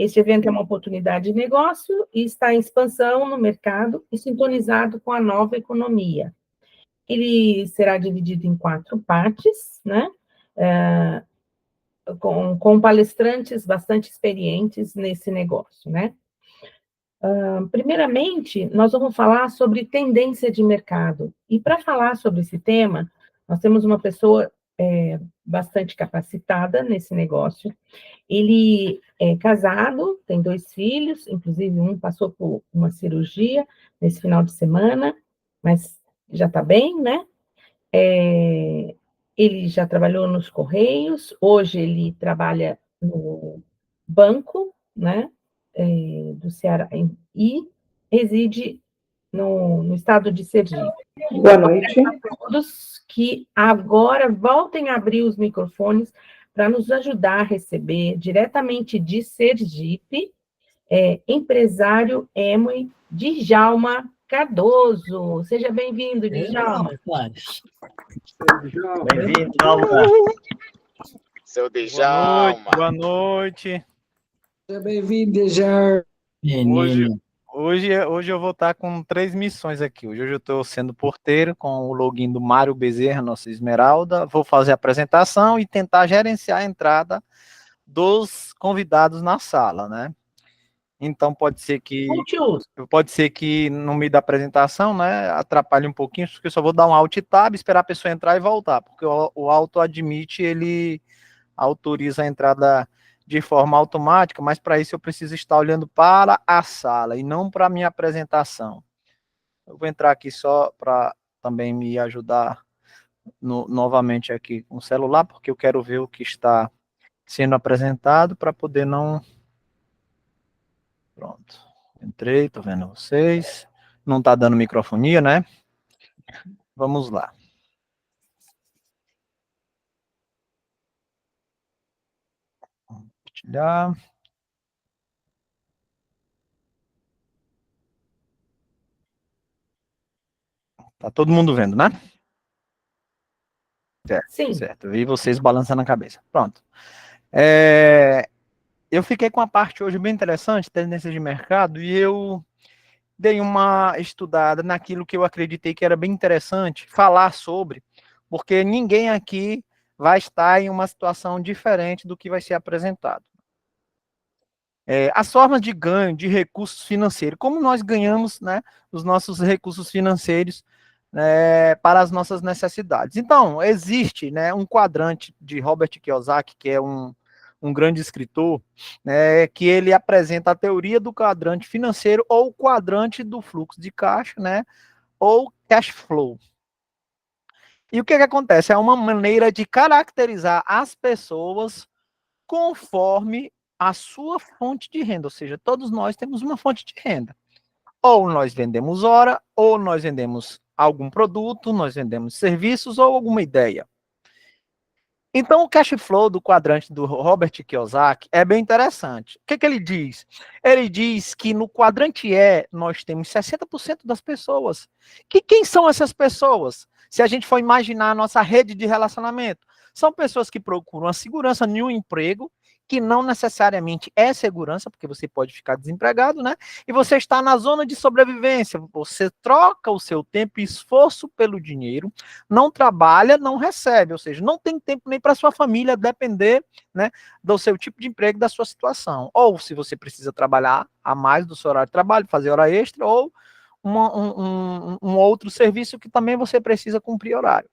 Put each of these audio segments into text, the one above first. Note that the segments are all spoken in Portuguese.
Este evento é uma oportunidade de negócio e está em expansão no mercado e sintonizado com a nova economia. Ele será dividido em 4 partes, né? Com palestrantes bastante experientes nesse negócio, né? Primeiramente, nós vamos falar sobre tendência de mercado. E para falar sobre esse tema, nós temos uma pessoa bastante capacitada nesse negócio. Ele é casado, tem 2 filhos, inclusive um passou por uma cirurgia nesse final de semana, mas já está bem, né? Ele já trabalhou nos Correios, hoje ele trabalha no banco, né? Do Ceará, e reside no estado de Sergipe. Boa noite. A todos que agora voltem a abrir os microfones para nos ajudar a receber diretamente de Sergipe, empresário Emoi Djalma Cardoso. Seja bem-vindo, Djalma. Bem-vindo, Djalma. Seu Djalma. Boa noite. Seja bem-vindo, Djalma. Hoje eu vou estar com 3 missões aqui. Hoje eu estou sendo porteiro com o login do Mário Bezerra, nossa Esmeralda. Vou fazer a apresentação e tentar gerenciar a entrada dos convidados na sala, né? Então pode ser que no meio da apresentação, né, atrapalhe um pouquinho, porque eu só vou dar um Alt Tab, esperar a pessoa entrar e voltar, porque o Auto Admit, ele autoriza a entrada de forma automática, mas para isso eu preciso estar olhando para a sala e não para a minha apresentação. Eu vou entrar aqui só para também me ajudar novamente aqui com o celular, porque eu quero ver o que está sendo apresentado para poder não... Pronto. Entrei, tô vendo vocês. Não tá dando microfonia, né? Vamos lá. Compartilhar. Tá todo mundo vendo, né? Certo, Sim. Certo. Eu vi vocês balançando a cabeça. Pronto. Eu fiquei com a parte hoje bem interessante, tendência de mercado, e eu dei uma estudada naquilo que eu acreditei que era bem interessante falar sobre, porque ninguém aqui vai estar em uma situação diferente do que vai ser apresentado. As formas de ganho de recursos financeiros, como nós ganhamos, né, os nossos recursos financeiros para as nossas necessidades. Então, existe, né, um quadrante de Robert Kiyosaki, que é um grande escritor, né, que ele apresenta a teoria do quadrante financeiro ou quadrante do fluxo de caixa, né, ou cash flow. E o que acontece? É uma maneira de caracterizar as pessoas conforme a sua fonte de renda, ou seja, todos nós temos uma fonte de renda. Ou nós vendemos hora, ou nós vendemos algum produto, nós vendemos serviços ou alguma ideia. Então, o cash flow do quadrante do Robert Kiyosaki é bem interessante. O que ele diz? Ele diz que no quadrante E, nós temos 60% das pessoas. Quem são essas pessoas? Se a gente for imaginar a nossa rede de relacionamento, são pessoas que procuram a segurança em um emprego, que não necessariamente é segurança, porque você pode ficar desempregado, né? E você está na zona de sobrevivência, você troca o seu tempo e esforço pelo dinheiro, não trabalha, não recebe, ou seja, não tem tempo nem para sua família depender, né, do seu tipo de emprego, da sua situação. Ou se você precisa trabalhar a mais do seu horário de trabalho, fazer hora extra, ou um outro serviço que também você precisa cumprir horário.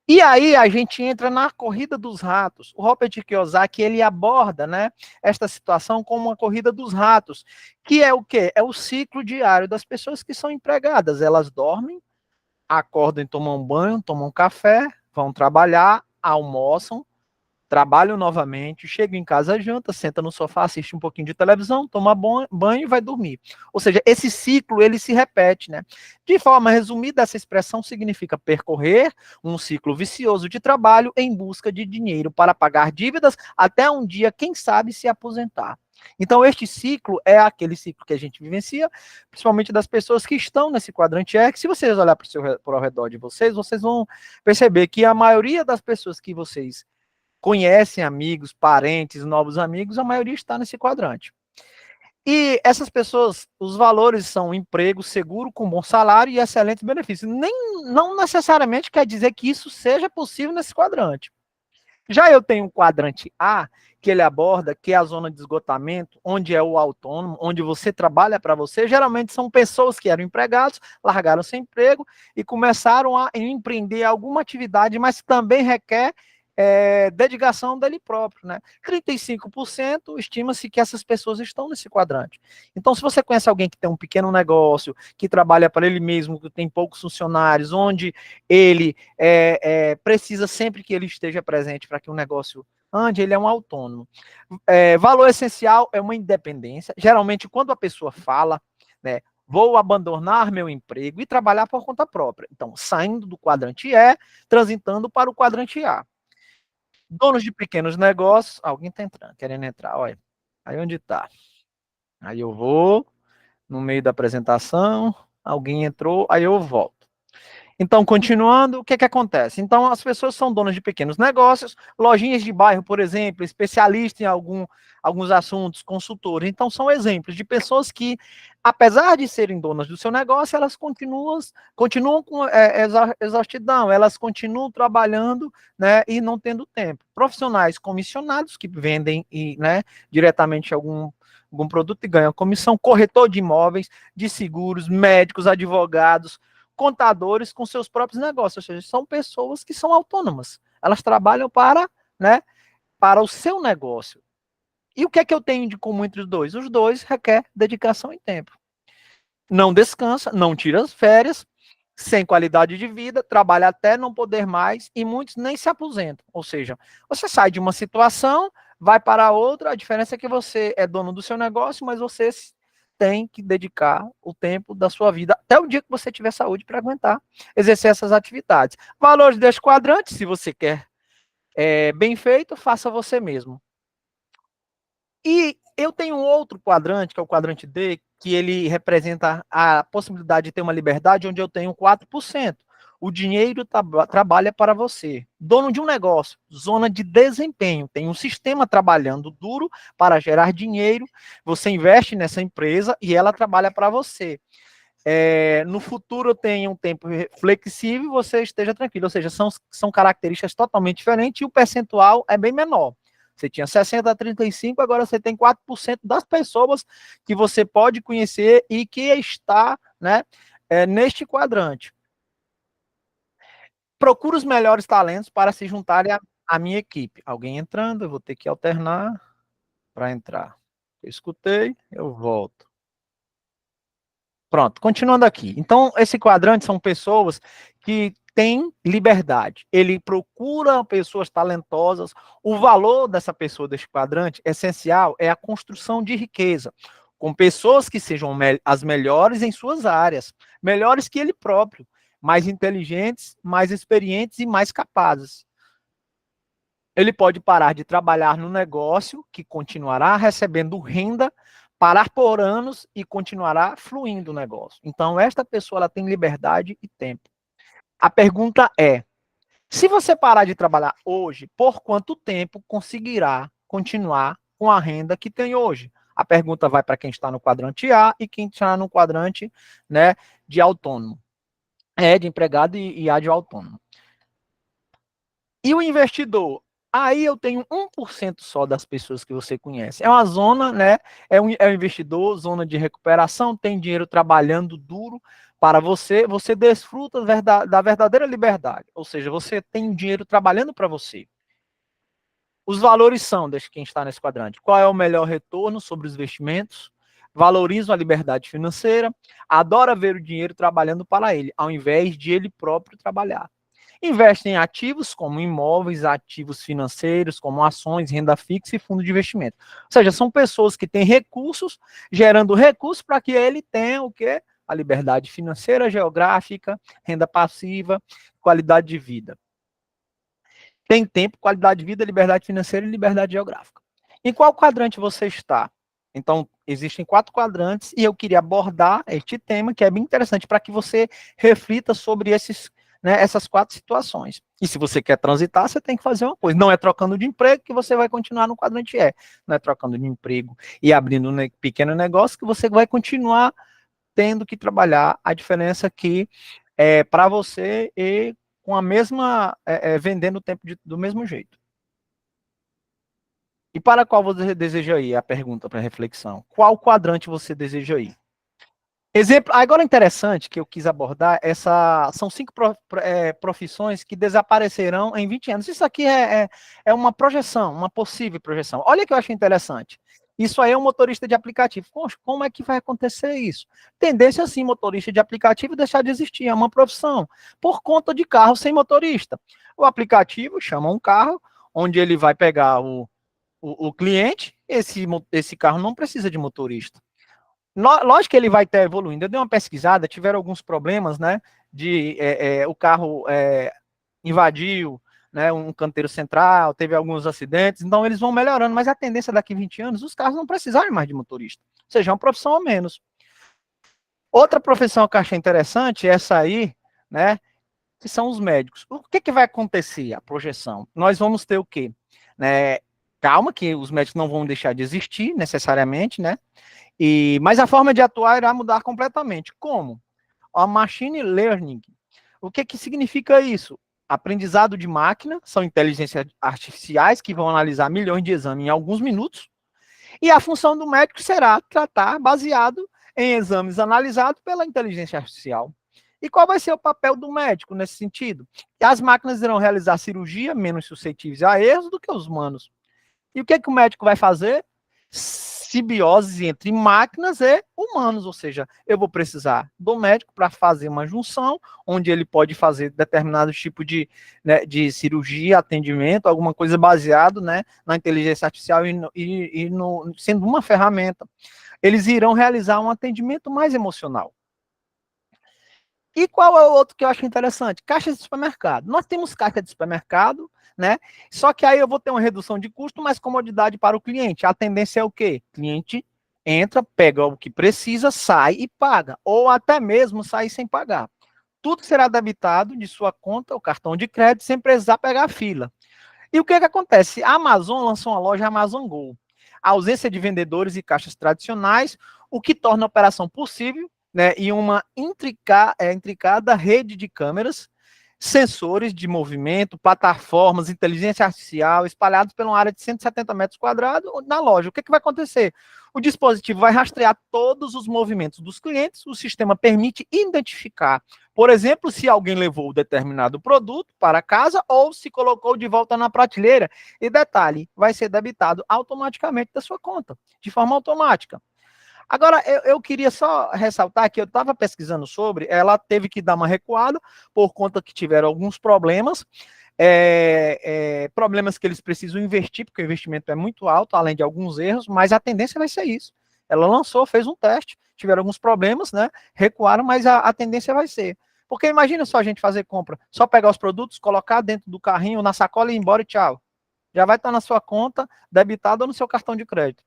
E aí a gente entra na corrida dos ratos. O Robert Kiyosaki, ele aborda, né, esta situação como uma corrida dos ratos, que é o quê? É o ciclo diário das pessoas que são empregadas. Elas dormem, acordam, tomam banho, tomam café, vão trabalhar, almoçam, trabalham novamente, chegam em casa, janta, senta no sofá, assiste um pouquinho de televisão, toma banho e vai dormir. Ou seja, esse ciclo, ele se repete, né? De forma resumida, essa expressão significa percorrer um ciclo vicioso de trabalho em busca de dinheiro para pagar dívidas até um dia, quem sabe, se aposentar. Então, este ciclo é aquele ciclo que a gente vivencia, principalmente das pessoas que estão nesse quadrante E, que se vocês olharem para o redor de vocês, vocês vão perceber que a maioria das pessoas que vocês conhecem, amigos, parentes, novos amigos, a maioria está nesse quadrante. E essas pessoas, os valores são emprego seguro, com bom salário e excelentes benefícios. Não necessariamente quer dizer que isso seja possível nesse quadrante. Já eu tenho um quadrante A, que ele aborda, que é a zona de esgotamento, onde é o autônomo, onde você trabalha para você. Geralmente são pessoas que eram empregados, largaram seu emprego e começaram a empreender alguma atividade, mas também requer dedicação dele próprio, né? 35% estima-se que essas pessoas estão nesse quadrante. Então, se você conhece alguém que tem um pequeno negócio, que trabalha para ele mesmo, que tem poucos funcionários, onde ele precisa sempre que ele esteja presente para que o negócio ande, ele é um autônomo. Valor essencial é uma independência. Geralmente, quando a pessoa fala, né, vou abandonar meu emprego e trabalhar por conta própria. Então, saindo do quadrante E, transitando para o quadrante A. Donos de pequenos negócios, alguém está entrando, querendo entrar, olha. Aí onde está? Aí eu vou, no meio da apresentação, alguém entrou, aí eu volto. Então, continuando, o que acontece? Então, as pessoas são donas de pequenos negócios, lojinhas de bairro, por exemplo, especialistas em alguns assuntos, consultores. Então, são exemplos de pessoas que, apesar de serem donas do seu negócio, elas continuam com exaustidão, elas continuam trabalhando, né, e não tendo tempo. Profissionais comissionados que vendem né, diretamente algum produto e ganham comissão, corretor de imóveis, de seguros, médicos, advogados, contadores com seus próprios negócios, ou seja, são pessoas que são autônomas. Elas trabalham né, para o seu negócio. E o que é que eu tenho de comum entre os dois? Os dois requer dedicação e tempo. Não descansa, não tira as férias, sem qualidade de vida, trabalha até não poder mais e muitos nem se aposentam. Ou seja, você sai de uma situação, vai para outra, a diferença é que você é dono do seu negócio, mas você tem que dedicar o tempo da sua vida até o dia que você tiver saúde para aguentar exercer essas atividades. Valores deste quadrante, se você quer bem feito, faça você mesmo. E eu tenho um outro quadrante, que é o quadrante D, que ele representa a possibilidade de ter uma liberdade onde eu tenho 4%. O dinheiro trabalha para você. Dono de um negócio, zona de desempenho. Tem um sistema trabalhando duro para gerar dinheiro. Você investe nessa empresa e ela trabalha para você. No futuro eu tenho um tempo flexível, você esteja tranquilo. Ou seja, são características totalmente diferentes e o percentual é bem menor. Você tinha 60 a 35, agora você tem 4% das pessoas que você pode conhecer e que está, né, neste quadrante. Procura os melhores talentos para se juntarem à minha equipe. Alguém entrando, eu vou ter que alternar para entrar. Eu escutei, eu volto. Pronto, continuando aqui. Então, esse quadrante são pessoas que têm liberdade. Ele procura pessoas talentosas. O valor dessa pessoa, desse quadrante, essencial, é a construção de riqueza, com pessoas que sejam as melhores em suas áreas, melhores que ele próprio, mais inteligentes, mais experientes e mais capazes. Ele pode parar de trabalhar no negócio, que continuará recebendo renda, parar por anos e continuará fluindo o negócio. Então, esta pessoa ela tem liberdade e tempo. A pergunta é, se você parar de trabalhar hoje, por quanto tempo conseguirá continuar com a renda que tem hoje? A pergunta vai para quem está no quadrante A e quem está no quadrante, né, de autônomo. De empregado e A de autônomo. E o investidor? Aí eu tenho 1% só das pessoas que você conhece. É uma zona, né? É um investidor, zona de recuperação, tem dinheiro trabalhando duro para você, você desfruta da verdadeira liberdade. Ou seja, você tem dinheiro trabalhando para você. Os valores são, deixa quem está nesse quadrante, qual é o melhor retorno sobre os investimentos, valorizam a liberdade financeira, adora ver o dinheiro trabalhando para ele, ao invés de ele próprio trabalhar. Investe em ativos como imóveis, ativos financeiros, como ações, renda fixa e fundo de investimento. Ou seja, são pessoas que têm recursos, gerando recursos para que ele tenha o quê? A liberdade financeira, geográfica, renda passiva, qualidade de vida. Tem tempo, qualidade de vida, liberdade financeira e liberdade geográfica. Em qual quadrante você está? Então, existem 4 quadrantes e eu queria abordar este tema, que é bem interessante, para que você reflita sobre esses né, essas 4 situações. E se você quer transitar, você tem que fazer uma coisa. Não é trocando de emprego que você vai continuar no quadrante E. Não é trocando de emprego e abrindo um pequeno negócio que você vai continuar tendo que trabalhar. A diferença aqui é para você e com a mesma, vendendo o tempo do mesmo jeito. E para qual você deseja ir? A pergunta para reflexão. Qual quadrante você deseja ir? Exemplo, agora interessante que eu quis abordar, são 5 profissões que desaparecerão em 20 anos. Isso aqui é uma projeção, uma possível projeção. Olha que eu acho interessante. Isso aí é um motorista de aplicativo. Poxa, como é que vai acontecer isso? Tendência, sim, motorista de aplicativo deixar de existir, é uma profissão, por conta de carro sem motorista. O aplicativo chama um carro, onde ele vai pegar o cliente, esse carro não precisa de motorista. Lógico que ele vai estar evoluindo. Eu dei uma pesquisada, tiveram alguns problemas, né? O carro invadiu, né, um canteiro central, teve alguns acidentes, então eles vão melhorando, mas a tendência daqui a 20 anos, os carros não precisarem mais de motorista, ou seja, é uma profissão a menos. Outra profissão que eu achei interessante, essa aí, né, que são os médicos. O que vai acontecer? A projeção. Nós vamos ter o quê? Né, calma, que os médicos não vão deixar de existir, necessariamente, né? Mas a forma de atuar irá mudar completamente. Como? A machine learning. O que significa isso? Aprendizado de máquina, são inteligências artificiais que vão analisar milhões de exames em alguns minutos, e a função do médico será tratar baseado em exames analisados pela inteligência artificial. E qual vai ser o papel do médico nesse sentido? As máquinas irão realizar cirurgia menos suscetíveis a erros do que os humanos. E o que o médico vai fazer? Simbiose entre máquinas e humanos, ou seja, eu vou precisar do médico para fazer uma junção, onde ele pode fazer determinado tipo de cirurgia, atendimento, alguma coisa baseado, né, na inteligência artificial sendo uma ferramenta. Eles irão realizar um atendimento mais emocional. E qual é o outro que eu acho interessante? Caixas de supermercado. Nós temos caixa de supermercado, né? Só que aí eu vou ter uma redução de custo, mais comodidade para o cliente. A tendência é o quê? O cliente entra, pega o que precisa, sai e paga. Ou até mesmo sai sem pagar. Tudo será debitado de sua conta, o cartão de crédito, sem precisar pegar a fila. E o que acontece? A Amazon lançou uma loja Amazon Go. A ausência de vendedores e caixas tradicionais, o que torna a operação possível, né, e uma intricada rede de câmeras, sensores de movimento, plataformas, inteligência artificial, espalhados pela uma área de 170 metros quadrados na loja. O que vai acontecer? O dispositivo vai rastrear todos os movimentos dos clientes, o sistema permite identificar, por exemplo, se alguém levou determinado produto para casa ou se colocou de volta na prateleira. E detalhe, vai ser debitado automaticamente da sua conta, de forma automática. Agora, eu queria só ressaltar que eu estava pesquisando sobre, ela teve que dar uma recuada por conta que tiveram alguns problemas, problemas que eles precisam investir, porque o investimento é muito alto, além de alguns erros, mas a tendência vai ser isso. Ela lançou, fez um teste, tiveram alguns problemas, né? Recuaram, mas a tendência vai ser. Porque imagina só a gente fazer compra, só pegar os produtos, colocar dentro do carrinho, na sacola e ir embora e tchau. Já vai estar na sua conta, debitado ou no seu cartão de crédito.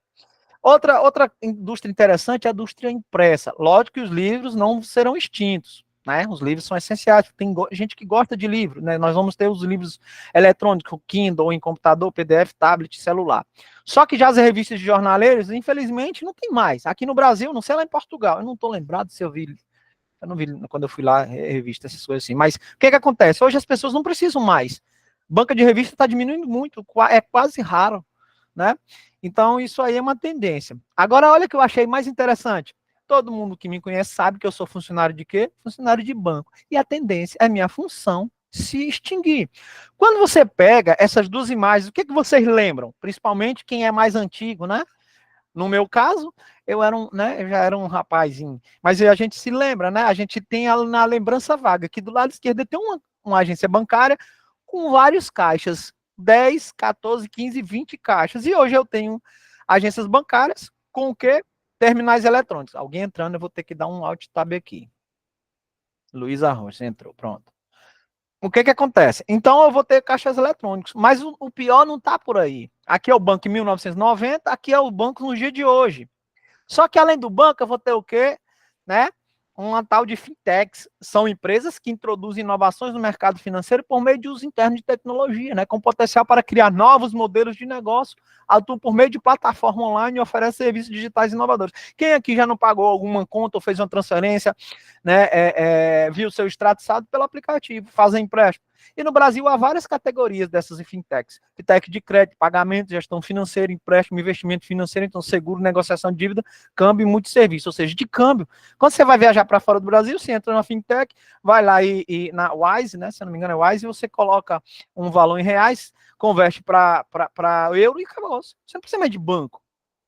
Outra indústria interessante é a indústria impressa. Lógico que os livros não serão extintos, né? Os livros são essenciais. Tem gente que gosta de livro, né? Nós vamos ter os livros eletrônicos, Kindle, em computador, PDF, tablet, celular. Só que já as revistas de jornaleiros, infelizmente, não tem mais. Aqui no Brasil, não sei lá em Portugal, eu não estou lembrado se eu vi. Eu não vi quando eu fui lá, revista, essas coisas assim. Mas o que acontece? Hoje as pessoas não precisam mais. Banca de revista está diminuindo muito, é quase raro, né? Então, isso aí é uma tendência. Agora, olha o que eu achei mais interessante. Todo mundo que me conhece sabe que eu sou funcionário de quê? Funcionário de banco. E a tendência é minha função se extinguir. Quando você pega essas duas imagens, o que vocês lembram? Principalmente quem é mais antigo, né? No meu caso, eu já era um rapazinho. Mas a gente se lembra, né? A gente tem na lembrança vaga, que do lado esquerdo tem uma agência bancária com vários caixas. 10, 14, 15, 20 caixas. E hoje eu tenho agências bancárias com o quê? Terminais eletrônicos. Alguém entrando, eu vou ter que dar um alt tab aqui. Luiz Arroz, entrou, pronto. O que acontece? Então eu vou ter caixas eletrônicos, mas o pior não está por aí. Aqui é o banco em 1990, aqui é o banco no dia de hoje. Só que além do banco, eu vou ter o quê? Né? uma tal de fintechs. São empresas que introduzem inovações no mercado financeiro por meio de uso interno de tecnologia, né, com potencial para criar novos modelos de negócio, atuam por meio de plataforma online e oferecem serviços digitais inovadores. Quem aqui já não pagou alguma conta ou fez uma transferência, né, viu seu extrato saldo pelo aplicativo, fazem empréstimo? E no Brasil há várias categorias dessas fintechs. Fintech de crédito, pagamento, gestão financeira, empréstimo, investimento financeiro, então seguro, negociação de dívida, câmbio e multisserviço. Ou seja, de câmbio. Quando você vai viajar para fora do Brasil, você entra na fintech, vai lá e na Wise, né, se eu não me engano é Wise, e você coloca um valor em reais, converte para euro e acabou. Você não precisa mais de banco.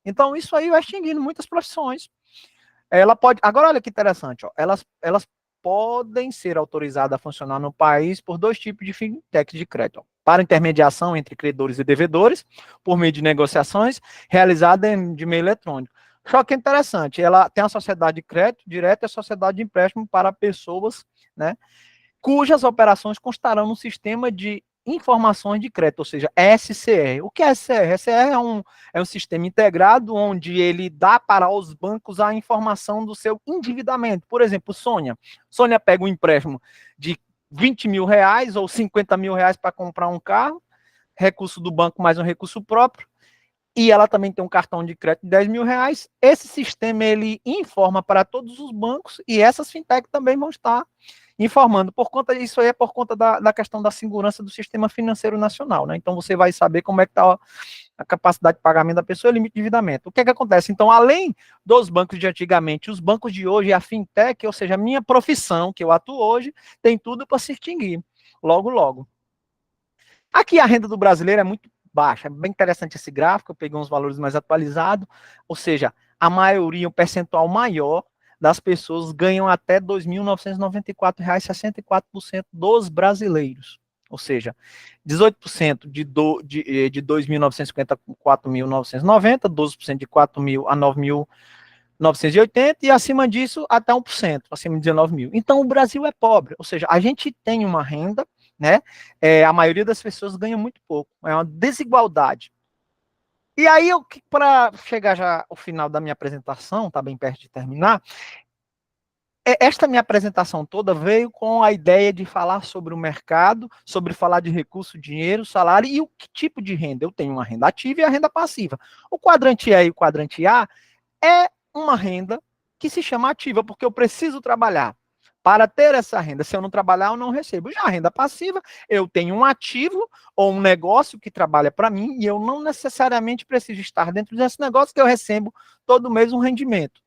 Então isso aí vai extinguindo muitas profissões. Ela pode... Agora olha que interessante, ó. Elas podem ser autorizadas a funcionar no país por dois tipos de fintech de crédito. Para intermediação entre credores e devedores, por meio de negociações realizadas de meio eletrônico. Só que é interessante, ela tem a sociedade de crédito direto e a sociedade de empréstimo para pessoas, né, cujas operações constarão no sistema de informações de crédito, ou seja, SCR. O que é SCR? SCR é um sistema integrado onde ele dá para os bancos a informação do seu endividamento. Por exemplo, Sônia pega um empréstimo de 20 mil reais ou 50 mil reais para comprar um carro, recurso do banco mais um recurso próprio, e ela também tem um cartão de crédito de 10 mil reais. Esse sistema ele informa para todos os bancos e essas fintechs também vão estar informando. Por conta disso aí é por conta da questão da segurança do sistema financeiro nacional, né? Então você vai saber como é que está a capacidade de pagamento da pessoa e o limite de endividamento. O que é que acontece? Então, além dos bancos de antigamente, os bancos de hoje, a fintech, ou seja, a minha profissão que eu atuo hoje, tem tudo para se extinguir, logo, logo. Aqui a renda do brasileiro é muito baixa, é bem interessante esse gráfico, eu peguei uns valores mais atualizados, ou seja, a maioria, um percentual maior das pessoas ganham até R$ 2.994, 64% dos brasileiros. Ou seja, 18% de 2.954 a 4.990, 12% de 4.000 a 9.980 e acima disso até 1%, acima de 19 mil. Então o Brasil é pobre, ou seja, a gente tem uma renda, né? A maioria das pessoas ganha muito pouco, é uma desigualdade. E aí, para chegar já ao final da minha apresentação, está bem perto de terminar, esta minha apresentação toda veio com a ideia de falar sobre o mercado, sobre falar de recurso, dinheiro, salário e o que tipo de renda. Eu tenho uma renda ativa e a renda passiva. O quadrante E e o quadrante A é uma renda que se chama ativa, porque eu preciso trabalhar para ter essa renda. Se eu não trabalhar, eu não recebo. Já a renda passiva, eu tenho um ativo ou um negócio que trabalha para mim e eu não necessariamente preciso estar dentro desse negócio que eu recebo todo mês um rendimento.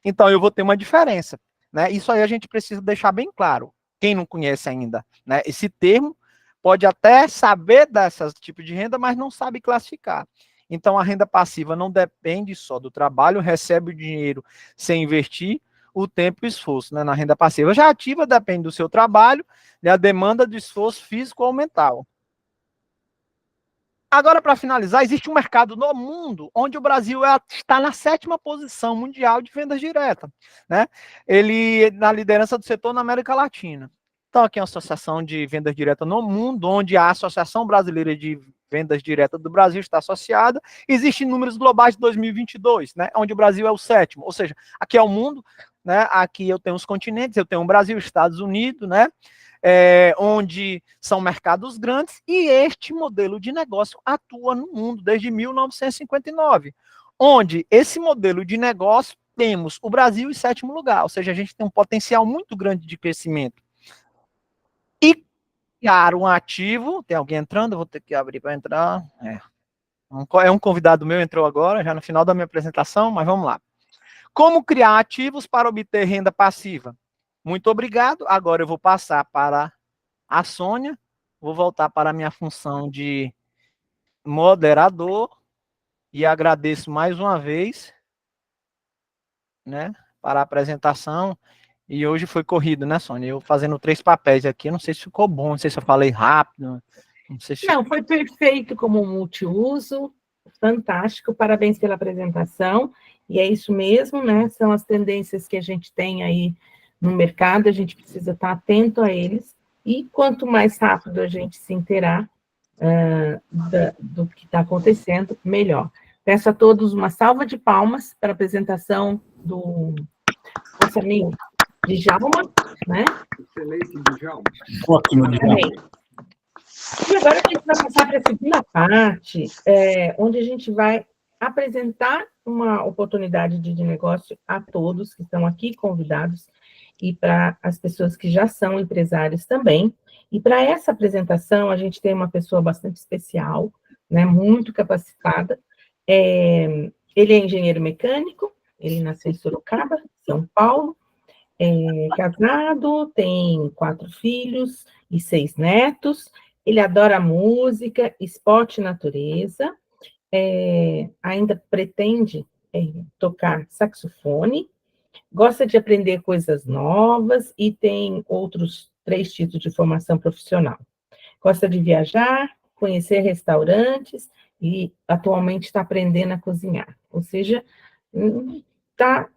Então, eu vou ter uma diferença, né? Isso aí a gente precisa deixar bem claro. Quem não conhece ainda, né, esse termo, pode até saber desse tipo de renda, mas não sabe classificar. Então, a renda passiva não depende só do trabalho, recebe o dinheiro sem investir o tempo e o esforço, né, na renda passiva. Já ativa depende do seu trabalho e a demanda de esforço físico ou mental. Agora, para finalizar, existe um mercado no mundo onde o Brasil está na 7ª posição mundial de vendas diretas, né? Ele na liderança do setor na América Latina. Então, aqui é uma associação de vendas diretas no mundo, onde a Associação Brasileira de Vendas Diretas do Brasil está associada. Existem números globais de 2022, né? Onde o Brasil é o 7º. Ou seja, aqui é o mundo, né? Aqui eu tenho os continentes, eu tenho o Brasil, Estados Unidos, né? Onde são mercados grandes, e este modelo de negócio atua no mundo desde 1959, onde esse modelo de negócio temos o Brasil em 7º lugar, ou seja, a gente tem um potencial muito grande de crescimento. E criar um ativo, tem alguém entrando, eu vou ter que abrir para entrar, é um convidado meu, entrou agora, já no final da minha apresentação, mas vamos lá. Como criar ativos para obter renda passiva? Muito obrigado. Agora eu vou passar para a Sônia. Vou voltar para a minha função de moderador. E agradeço mais uma vez, né, para a apresentação. E hoje foi corrido, né, Sônia? Eu fazendo 3 papéis aqui. Não sei se ficou bom, não sei se eu falei rápido. Não sei se... Não, foi perfeito como multiuso. Fantástico. Parabéns pela apresentação. E é isso mesmo, né? São as tendências que a gente tem aí no mercado, a gente precisa estar atento a eles, e quanto mais rápido a gente se inteirar do que está acontecendo, melhor. Peço a todos uma salva de palmas para a apresentação do nosso amigo Djalma, né? Excelente, Djalma. Ótimo, Djalma. E agora a gente vai passar para a segunda parte, onde a gente vai apresentar uma oportunidade de negócio a todos que estão aqui convidados e para as pessoas que já são empresários também. E para essa apresentação, a gente tem uma pessoa bastante especial, né, muito capacitada. Ele é engenheiro mecânico, ele nasceu em Sorocaba, São Paulo, casado, tem 4 filhos e 6 netos. Ele adora música, esporte e natureza, ainda pretende tocar saxofone, gosta de aprender coisas novas e tem outros 3 títulos de formação profissional. Gosta de viajar, conhecer restaurantes e atualmente está aprendendo a cozinhar. Ou seja, está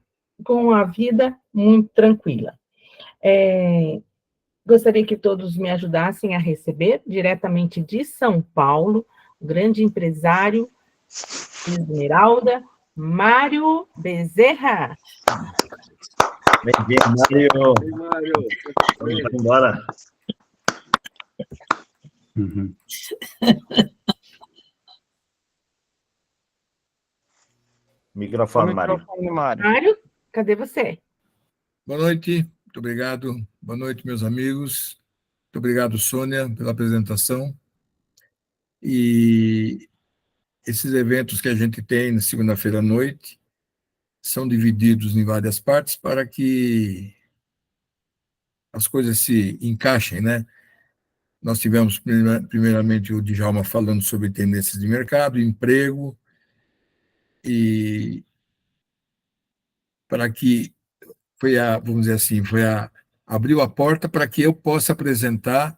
com a vida muito tranquila. Gostaria que todos me ajudassem a receber, diretamente de São Paulo, o grande empresário Esmeralda, Mário Bezerra. Bem-vindo, Mário. Ei, Mário. Vamos embora. Microfone, Mário. Mário, cadê você? Boa noite, muito obrigado. Boa noite, meus amigos. Muito obrigado, Sônia, pela apresentação. E esses eventos que a gente tem na segunda-feira à noite são divididos em várias partes para que as coisas se encaixem, né? Nós tivemos, primeiramente, o Djalma falando sobre tendências de mercado, emprego, e para que vamos dizer assim, abriu a porta para que eu possa apresentar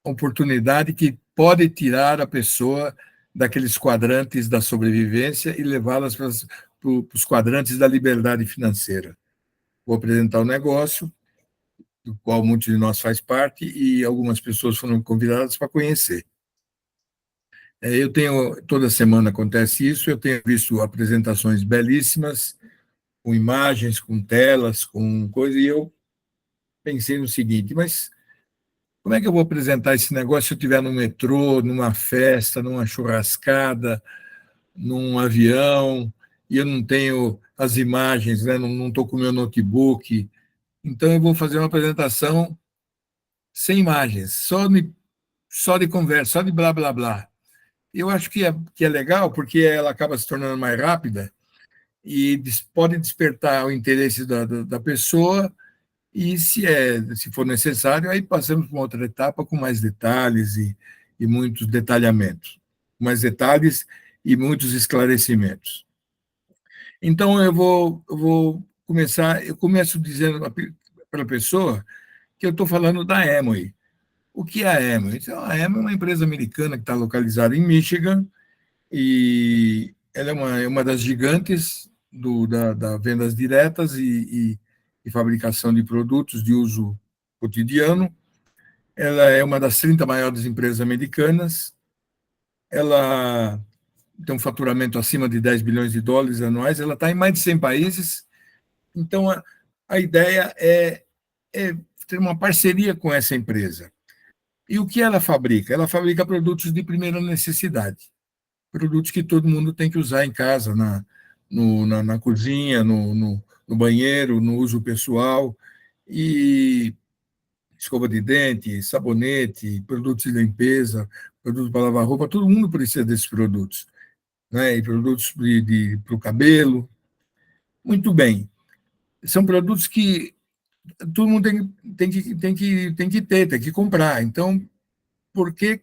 a oportunidade que pode tirar a pessoa daqueles quadrantes da sobrevivência e levá-las para os quadrantes da liberdade financeira. Vou apresentar o negócio, do qual muitos de nós faz parte, e algumas pessoas foram convidadas para conhecer. Toda semana acontece isso, eu tenho visto apresentações belíssimas, com imagens, com telas, com coisa, e eu pensei no seguinte, mas como é que eu vou apresentar esse negócio se eu estiver no metrô, numa festa, numa churrascada, num avião, e eu não tenho as imagens, né? Não estou com o meu notebook? Então, eu vou fazer uma apresentação sem imagens, só de conversa, só de blá, blá, blá. Eu acho que é legal, porque ela acaba se tornando mais rápida e pode despertar o interesse da pessoa, e se for necessário, aí passamos para uma outra etapa com mais detalhes e muitos detalhamentos, mais detalhes e muitos esclarecimentos. Então, eu vou começar, eu começo dizendo para a pessoa que eu estou falando da Amway. O que é a Amway? A Amway é uma empresa americana que está localizada em Michigan, e ela é uma das gigantes da vendas diretas e fabricação de produtos de uso cotidiano. Ela é uma das 30 maiores empresas americanas. Ela tem um faturamento acima de 10 bilhões de dólares anuais. Ela está em mais de 100 países. Então, a ideia é ter uma parceria com essa empresa. E o que ela fabrica? Ela fabrica produtos de primeira necessidade. Produtos que todo mundo tem que usar em casa, na cozinha, no banheiro, no uso pessoal, e escova de dente, sabonete, produtos de limpeza, produtos para lavar roupa, todo mundo precisa desses produtos, né? E produtos para o cabelo. Muito bem. São produtos que todo mundo tem que ter, tem que comprar. Então, por que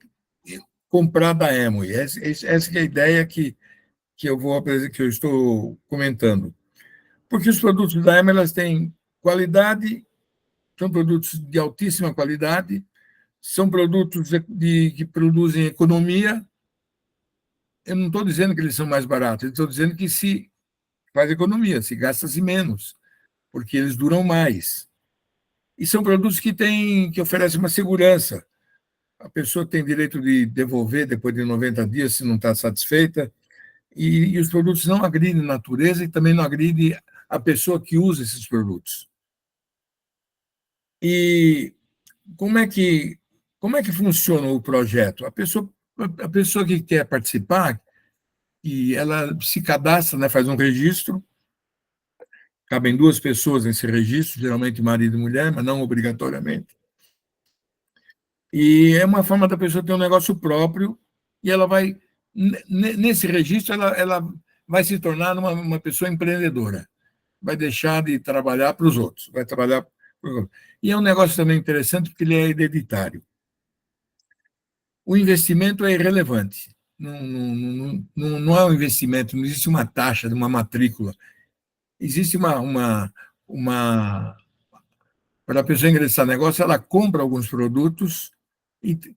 comprar da Amway? Essa é a ideia que eu estou comentando. Porque os produtos da Amway, elas têm qualidade, são produtos de altíssima qualidade, são produtos que produzem economia. Eu não estou dizendo que eles são mais baratos, eu estou dizendo que se faz economia, se gasta-se menos, porque eles duram mais. E são produtos que oferecem uma segurança. A pessoa tem direito de devolver depois de 90 dias se não está satisfeita, e os produtos não agridem a natureza e também não agridem a pessoa que usa esses produtos. E como é que funciona o projeto? A pessoa que quer participar, e ela se cadastra, né, faz um registro, cabem 2 pessoas nesse registro, geralmente marido e mulher, mas não obrigatoriamente. E é uma forma da pessoa ter um negócio próprio, e ela vai, nesse registro, ela vai se tornar uma pessoa empreendedora. Vai deixar de trabalhar para os outros, vai trabalhar para os outros. E é um negócio também interessante, porque ele é hereditário. O investimento é irrelevante. Não é um investimento, não existe uma taxa de uma matrícula. Existe para a pessoa ingressar no negócio, ela compra alguns produtos,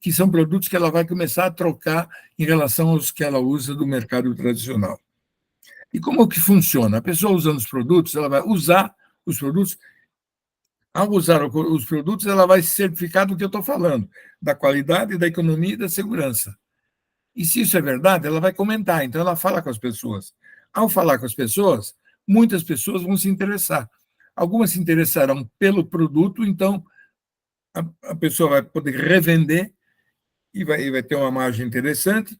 que são produtos que ela vai começar a trocar em relação aos que ela usa do mercado tradicional. E como que funciona? A pessoa usando os produtos, ela vai usar os produtos. Ao usar os produtos, ela vai se certificar do que eu estou falando, da qualidade, da economia e da segurança. E se isso é verdade, ela vai comentar, então ela fala com as pessoas. Ao falar com as pessoas, muitas pessoas vão se interessar. Algumas se interessarão pelo produto, então a pessoa vai poder revender e vai ter uma margem interessante,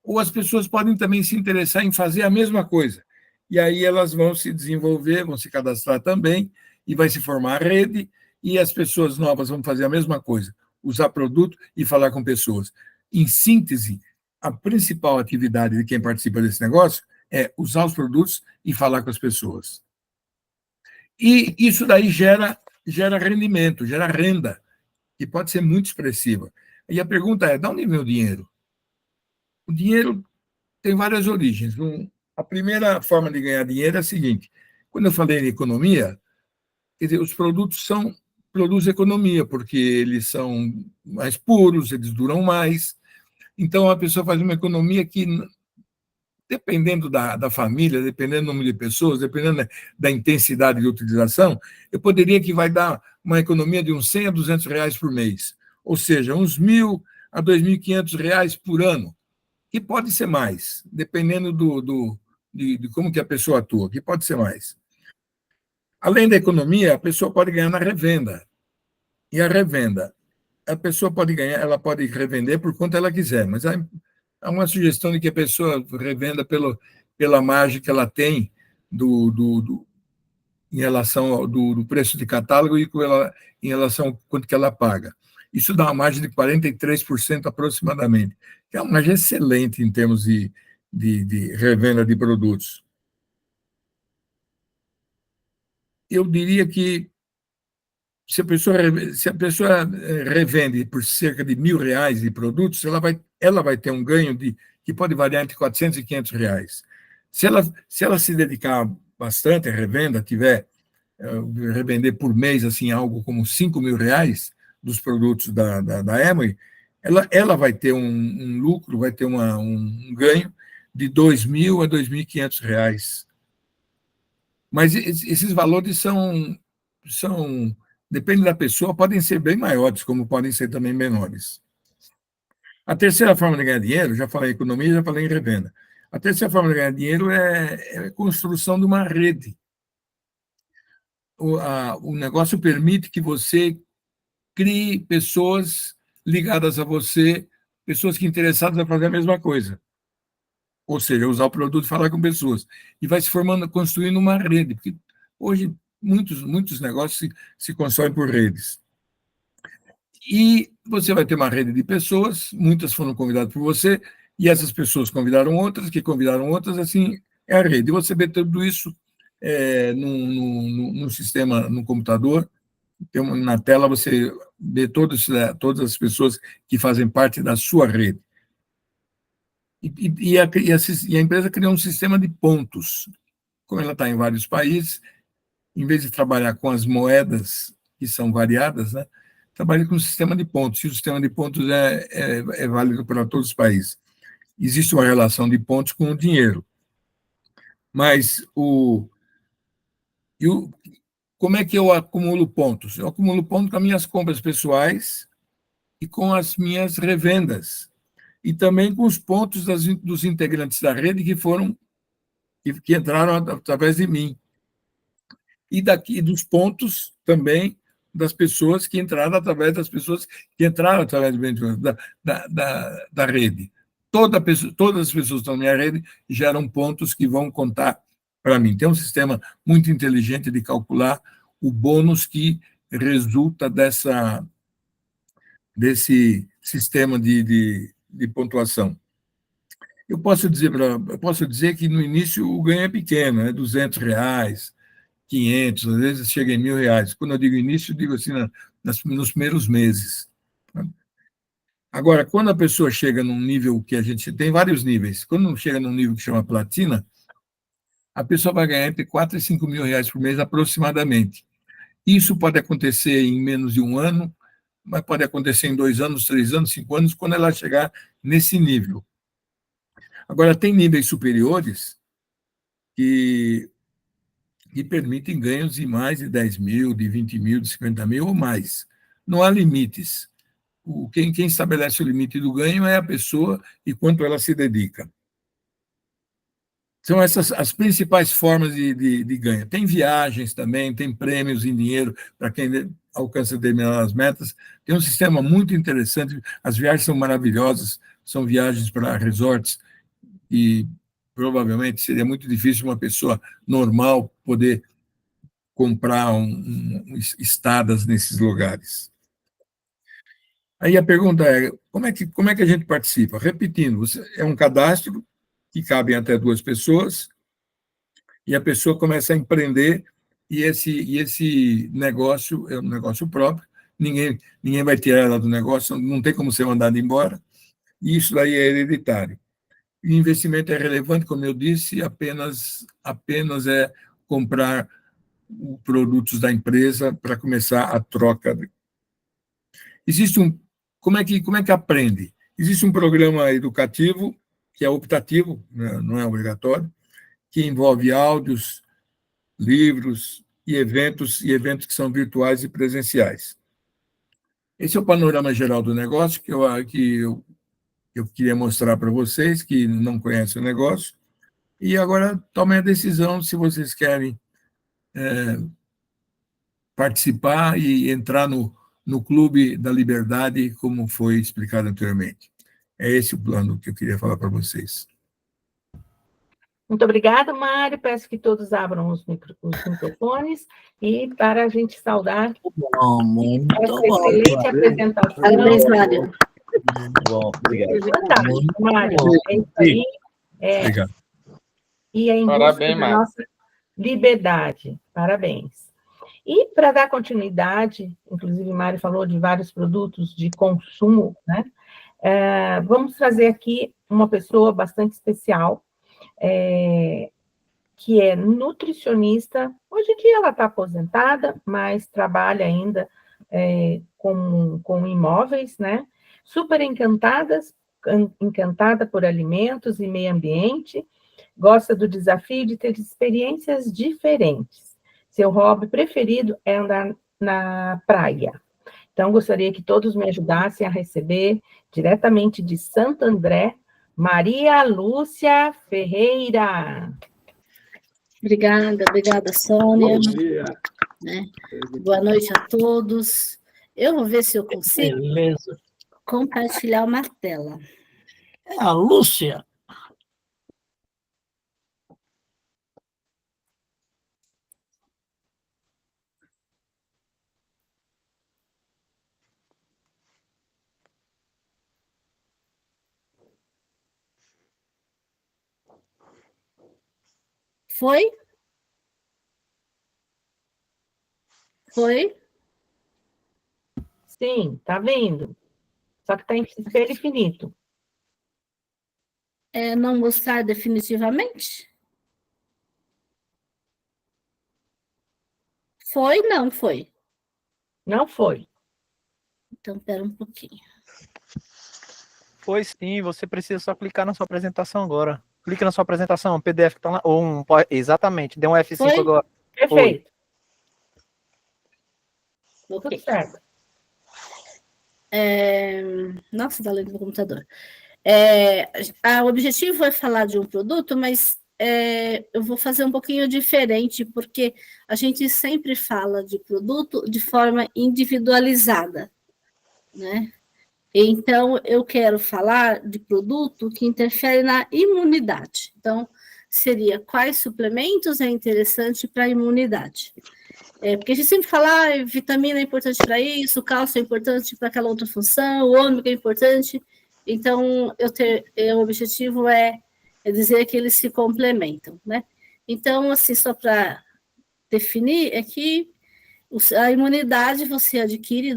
ou as pessoas podem também se interessar em fazer a mesma coisa. E aí elas vão se desenvolver, vão se cadastrar também, e vai se formar a rede, e as pessoas novas vão fazer a mesma coisa, usar produto e falar com pessoas. Em síntese, a principal atividade de quem participa desse negócio é usar os produtos e falar com as pessoas. E isso daí gera rendimento, gera renda, que pode ser muito expressiva. E a pergunta é, de onde vem o dinheiro? O dinheiro tem várias origens. A primeira forma de ganhar dinheiro é a seguinte: quando eu falei em economia, quer dizer, os produtos produzem economia, porque eles são mais puros, eles duram mais. Então, a pessoa faz uma economia que, dependendo da família, dependendo do número de pessoas, dependendo da intensidade de utilização, eu poderia que vai dar uma economia de uns 100 a 200 reais por mês, ou seja, uns 1.000 a 2.500 reais por ano, que pode ser mais, dependendo de como que a pessoa atua, que pode ser mais. Além da economia, a pessoa pode ganhar na revenda. E a revenda, a pessoa pode ganhar, ela pode revender por quanto ela quiser, mas há uma sugestão de que a pessoa revenda pela margem que ela tem em relação do preço de catálogo e em relação ao quanto que ela paga. Isso dá uma margem de 43% aproximadamente, que é uma margem excelente em termos de revenda de produtos. Eu diria que se a pessoa revende por cerca de R$ 1.000 de produtos, ela vai ter um ganho que pode variar entre R$ 400 e R$ 500. Se ela se dedicar bastante à revenda, revender por mês assim, algo como R$ 5.000 dos produtos da Amway, ela vai ter um lucro, vai ter um ganho de R$ 2.000 a R$ 2.500. Mas esses valores depende da pessoa, podem ser bem maiores, como podem ser também menores. A terceira forma de ganhar dinheiro, já falei em economia, já falei em revenda. A terceira forma de ganhar dinheiro é a construção de uma rede. O negócio permite que você crie pessoas ligadas a você, pessoas que interessadas a fazer a mesma coisa. Ou seja, usar o produto e falar com pessoas. E vai se formando, construindo uma rede, porque hoje muitos negócios se constroem por redes. E você vai ter uma rede de pessoas, muitas foram convidadas por você, e essas pessoas convidaram outras, que convidaram outras, assim é a rede. E você vê tudo isso no sistema, no computador, na tela você vê todas as pessoas que fazem parte da sua rede. E a empresa criou um sistema de pontos. Como ela está em vários países, em vez de trabalhar com as moedas, que são variadas, né, trabalha com um sistema de pontos. E o sistema de pontos é válido para todos os países. Existe uma relação de pontos com o dinheiro. Mas como é que eu acumulo pontos? Eu acumulo pontos com as minhas compras pessoais e com as minhas revendas. E também com os pontos dos integrantes da rede que entraram através de mim. E dos pontos também das pessoas que entraram através das pessoas que entraram através da rede. Todas as pessoas que estão na minha rede geram pontos que vão contar para mim. Tem um sistema muito inteligente de calcular o bônus que resulta desse sistema de pontuação. Eu posso dizer que no início o ganho é pequeno, é R$200, 500, às vezes chega em R$1.000. Quando eu digo início, eu digo assim, nos primeiros meses. Agora, quando a pessoa chega num nível que a gente tem vários níveis, quando chega num nível que chama platina, a pessoa vai ganhar entre R$4.000 e R$5.000 por mês aproximadamente. Isso pode acontecer em menos de um ano, mas pode acontecer em 2 anos, 3 anos, 5 anos, quando ela chegar nesse nível. Agora, tem níveis superiores que permitem ganhos de mais de 10 mil, de 20 mil, de 50 mil ou mais. Não há limites. Quem estabelece o limite do ganho é a pessoa e quanto ela se dedica. São essas as principais formas de ganho. Tem viagens também, tem prêmios em dinheiro para quem alcança determinadas metas. Tem um sistema muito interessante, as viagens são maravilhosas, são viagens para resorts e provavelmente seria muito difícil uma pessoa normal poder comprar estadas nesses lugares. Aí a pergunta é, como é que a gente participa? Repetindo, é um cadastro que cabem até 2 pessoas, e a pessoa começa a empreender, e esse negócio é um negócio próprio, ninguém vai tirar ela do negócio, não tem como ser mandado embora, e isso daí é hereditário. O investimento é relevante, como eu disse, apenas é comprar produtos da empresa para começar a troca. Como é que aprende? Existe um programa educativo, que é optativo, não é obrigatório, que envolve áudios, livros e eventos que são virtuais e presenciais. Esse é o panorama geral do negócio que eu queria mostrar para vocês, que não conhecem o negócio, e agora tomem a decisão se vocês querem participar e entrar no Clube da Liberdade, como foi explicado anteriormente. É esse o plano que eu queria falar para vocês. Muito obrigada, Mário. Peço que todos abram os microfones e para a gente saudar essa excelente apresentação. Parabéns, Mário. Bom, obrigado. Fantástico, Mário. É isso aí. Obrigado. E é em busca Parabéns, da Mário. nossa liberdade. Parabéns. E para dar continuidade, inclusive, Mário falou de vários produtos de consumo, né? Vamos trazer aqui uma pessoa bastante especial, que é nutricionista. Hoje em dia ela está aposentada, mas trabalha ainda com imóveis, né? Super encantada por alimentos e meio ambiente, gosta do desafio de ter experiências diferentes. Seu hobby preferido é andar na praia. Então, gostaria que todos me ajudassem a receber, diretamente de Santo André, Maria Lúcia Ferreira. Obrigada, Sônia. Bom dia. Boa noite a todos. Eu vou ver se eu consigo compartilhar uma tela. É a Lúcia. Foi? Foi? Sim, está vendo? Só que está em espelho infinito. Não mostrar definitivamente? Foi? Não foi? Não foi. Então, espera um pouquinho. Foi sim, você precisa só clicar na sua apresentação agora. Clica na sua apresentação, um PDF que tá lá, exatamente, dê um F5 Foi? agora. Perfeito. Ok. Tudo certo. Nossa, está lendo no computador. O objetivo é falar de um produto, mas eu vou fazer um pouquinho diferente, porque a gente sempre fala de produto de forma individualizada, né? Então, eu quero falar de produto que interfere na imunidade. Então, seria quais suplementos é interessante para a imunidade. Porque a gente sempre fala, vitamina é importante para isso, cálcio é importante para aquela outra função, o ômega é importante. Então, o objetivo é dizer que eles se complementam, né? Então, assim, só para definir, é que a imunidade você adquire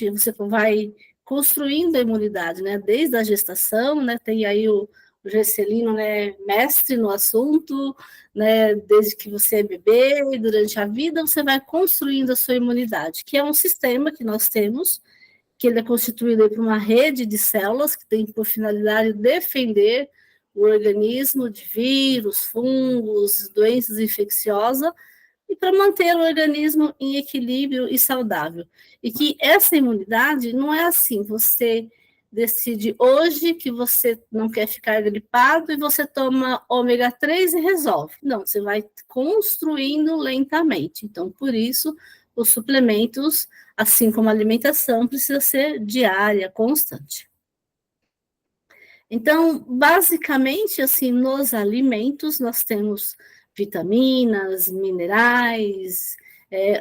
você vai construindo a imunidade, né? Desde a gestação, né? Tem aí o Gercelino, né? Mestre no assunto, né? Desde que você é bebê e durante a vida você vai construindo a sua imunidade, que é um sistema que nós temos, que ele é constituído por uma rede de células que tem por finalidade defender o organismo de vírus, fungos, doenças infecciosas, e para manter o organismo em equilíbrio e saudável. E que essa imunidade não é assim, você decide hoje que você não quer ficar gripado e você toma ômega 3 e resolve. Não, você vai construindo lentamente. Então, por isso, os suplementos, assim como a alimentação, precisa ser diária, constante. Então, basicamente, assim, nos alimentos, nós temos vitaminas, minerais,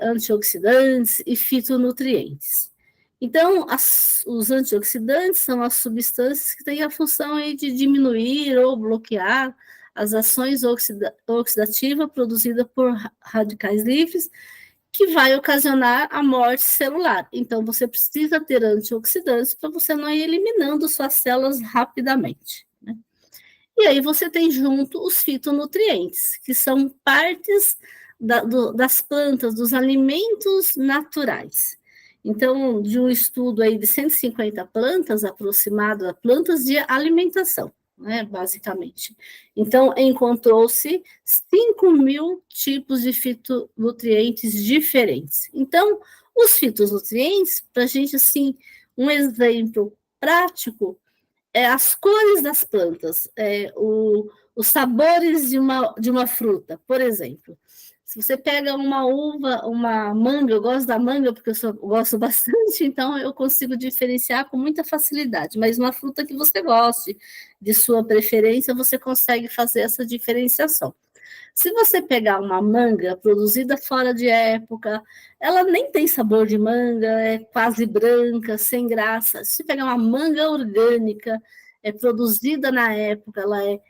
antioxidantes e fitonutrientes. Então, os antioxidantes são as substâncias que têm a função aí de diminuir ou bloquear as ações oxidativas produzidas por radicais livres, que vai ocasionar a morte celular. Então, você precisa ter antioxidantes para você não ir eliminando suas células rapidamente, né? E aí você tem junto os fitonutrientes, que são partes das plantas, dos alimentos naturais. Então, de um estudo aí de 150 plantas aproximado, plantas de alimentação, né, basicamente. Então, encontrou-se 5.000 tipos de fitonutrientes diferentes. Então, os fitonutrientes, para a gente, assim, um exemplo prático, as cores das plantas, os sabores de uma fruta, por exemplo. Se você pega uma uva, uma manga, eu gosto da manga porque eu gosto bastante, então eu consigo diferenciar com muita facilidade, mas uma fruta que você goste, de sua preferência, você consegue fazer essa diferenciação. Se você pegar uma manga produzida fora de época, ela nem tem sabor de manga, é quase branca, sem graça. Se você pegar uma manga orgânica, produzida na época, ela é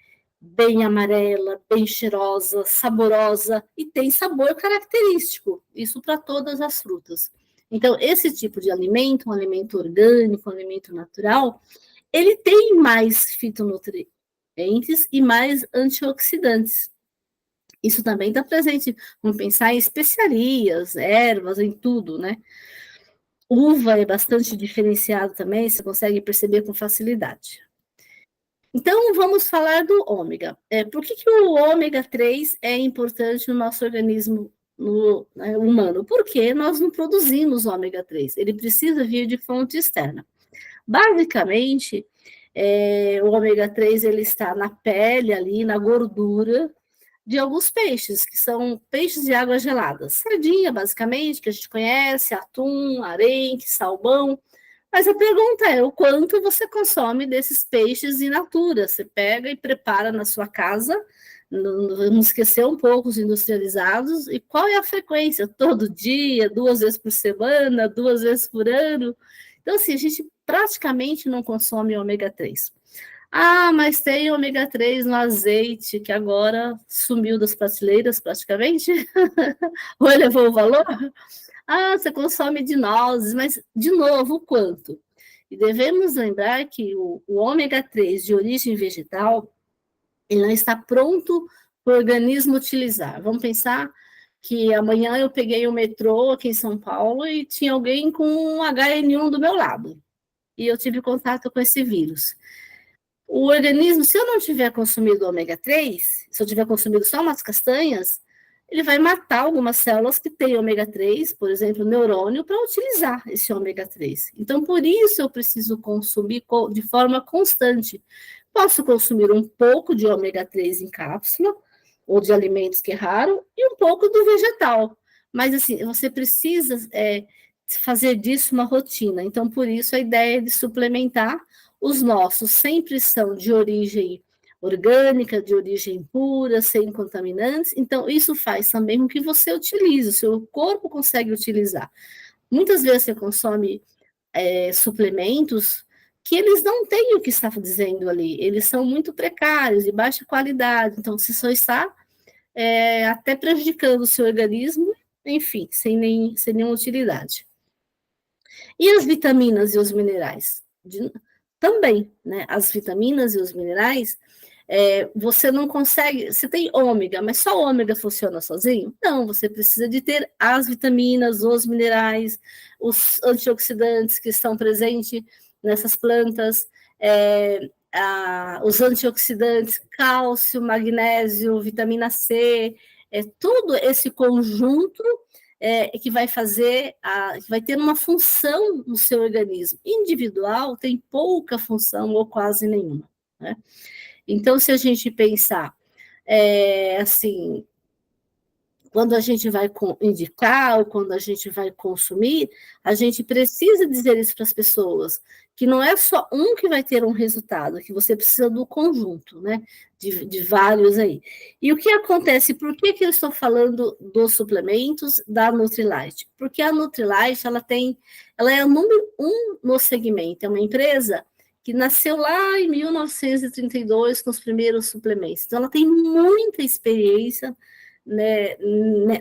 bem amarela, bem cheirosa, saborosa e tem sabor característico, isso para todas as frutas. Então, esse tipo de alimento, um alimento orgânico, um alimento natural, ele tem mais fitonutrientes e mais antioxidantes. Isso também está presente, vamos pensar em especiarias, ervas, em tudo, né? Uva é bastante diferenciado também, você consegue perceber com facilidade. Então, vamos falar do ômega. Por que o ômega 3 é importante no nosso organismo humano? Porque nós não produzimos ômega 3, ele precisa vir de fonte externa. Basicamente, o ômega 3 ele está na pele, ali, na gordura de alguns peixes, que são peixes de água gelada. Sardinha, basicamente, que a gente conhece, atum, arenque, salmão. Mas a pergunta é, o quanto você consome desses peixes in natura? Você pega e prepara na sua casa, vamos esquecer um pouco os industrializados, e qual é a frequência? Todo dia, 2 vezes por semana, 2 vezes por ano? Então, assim, a gente praticamente não consome ômega 3. Ah, mas tem ômega 3 no azeite, que agora sumiu das prateleiras praticamente, ou elevou o valor? Ah, você consome de nozes, mas, de novo, o quanto? E devemos lembrar que o ômega 3 de origem vegetal, ele não está pronto para o organismo utilizar. Vamos pensar que amanhã eu peguei o metrô aqui em São Paulo e tinha alguém com um HN1 do meu lado. E eu tive contato com esse vírus. O organismo, se eu não tiver consumido ômega 3, se eu tiver consumido só umas castanhas, ele vai matar algumas células que têm ômega 3, por exemplo, neurônio, para utilizar esse ômega 3. Então, por isso eu preciso consumir de forma constante. Posso consumir um pouco de ômega 3 em cápsula, ou de alimentos que é raro, e um pouco do vegetal. Mas, assim, você precisa fazer disso uma rotina. Então, por isso, a ideia de suplementar. Os nossos sempre são de origem orgânica, de origem pura, sem contaminantes. Então, isso faz também com que você utilize, o seu corpo consegue utilizar. Muitas vezes você consome suplementos que eles não têm o que está dizendo ali, eles são muito precários, de baixa qualidade, então você só está até prejudicando o seu organismo, enfim, sem nenhuma utilidade. E as vitaminas e os minerais? Também, né? As vitaminas e os minerais, você não consegue, você tem ômega, mas só o ômega funciona sozinho? Não, você precisa de ter as vitaminas, os minerais, os antioxidantes que estão presentes nessas plantas, os antioxidantes, cálcio, magnésio, vitamina C, todo esse conjunto que vai fazer, que vai ter uma função no seu organismo. Individual tem pouca função ou quase nenhuma, né? Então, se a gente pensar, assim, quando a gente vai indicar ou quando a gente vai consumir, a gente precisa dizer isso para as pessoas, que não é só um que vai ter um resultado, que você precisa do conjunto, né, de vários aí. E o que acontece, por que eu estou falando dos suplementos da Nutrilite? Porque a Nutrilite, ela é o número 1 no segmento, é uma empresa que nasceu lá em 1932 com os primeiros suplementos. Então, ela tem muita experiência, né,